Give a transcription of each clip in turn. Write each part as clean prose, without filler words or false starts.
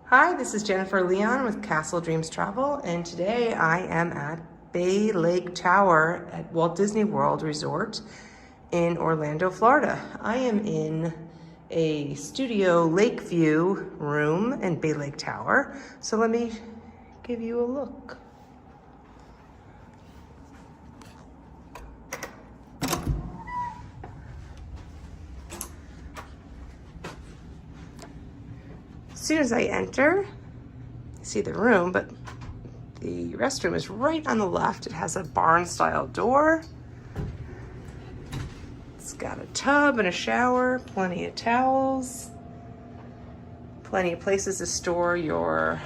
Hi, this is Jennifer Leon with Castle Dreams Travel, and today I am at Bay Lake Tower at Walt Disney World Resort in Orlando, Florida. I am in a studio lake view room in Bay Lake Tower, so let me give you a look. As soon as I enter, I see the room, but the restroom is right on the left. It has a barn-style door. It's got a tub and a shower, plenty of towels, plenty of places to store your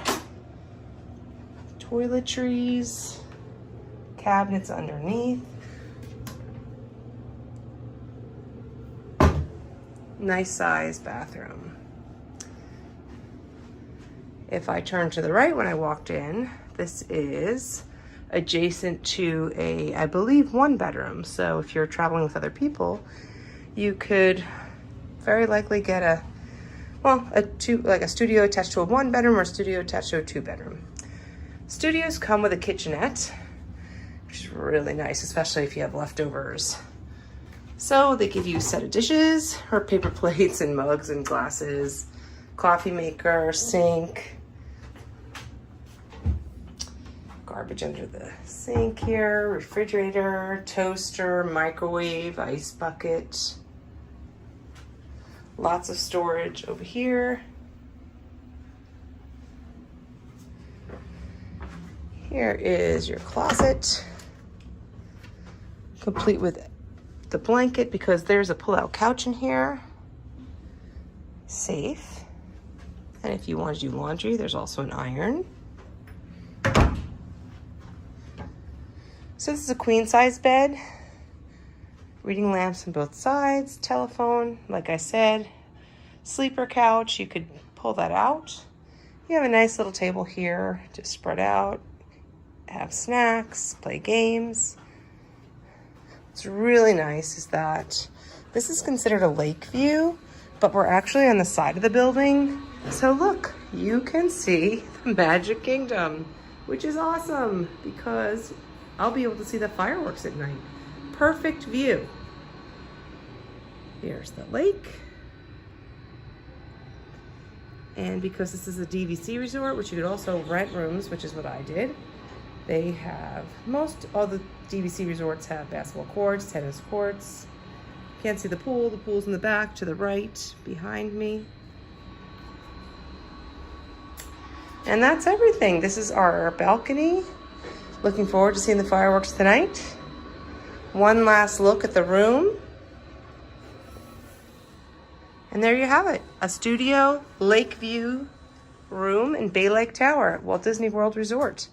toiletries, cabinets underneath. Nice size bathroom. If I turn to the right when I walked in, this is adjacent to a, I believe, one bedroom. So if you're traveling with other people, you could very likely get a studio attached to a one bedroom or a studio attached to a two bedroom. Studios come with a kitchenette, which is really nice, especially if you have leftovers. So they give you a set of dishes or paper plates and mugs and glasses, coffee maker, sink, garbage under the sink here, refrigerator, toaster, microwave, ice bucket. Lots of storage over here. Here is your closet, complete with the blanket because there's a pull-out couch in here. Safe. And if you want to do laundry, there's also an iron. So this is a queen size bed, reading lamps on both sides, telephone, like I said, sleeper couch, you could pull that out. You have a nice little table here to spread out, have snacks, play games. What's really nice is that this is considered a lake view, but we're actually on the side of the building. So look, you can see the Magic Kingdom, which is awesome because I'll be able to see the fireworks at night. Perfect view. Here's the lake. And because this is a DVC resort, which you could also rent rooms, which is what I did, they have, all the DVC resorts have basketball courts, tennis courts. Can't see the pool. The pool's in the back to the right behind me. And that's everything. This is our balcony. Looking forward to seeing the fireworks tonight. One last look at the room. And there you have it. A studio lake view room in Bay Lake Tower at Walt Disney World Resort.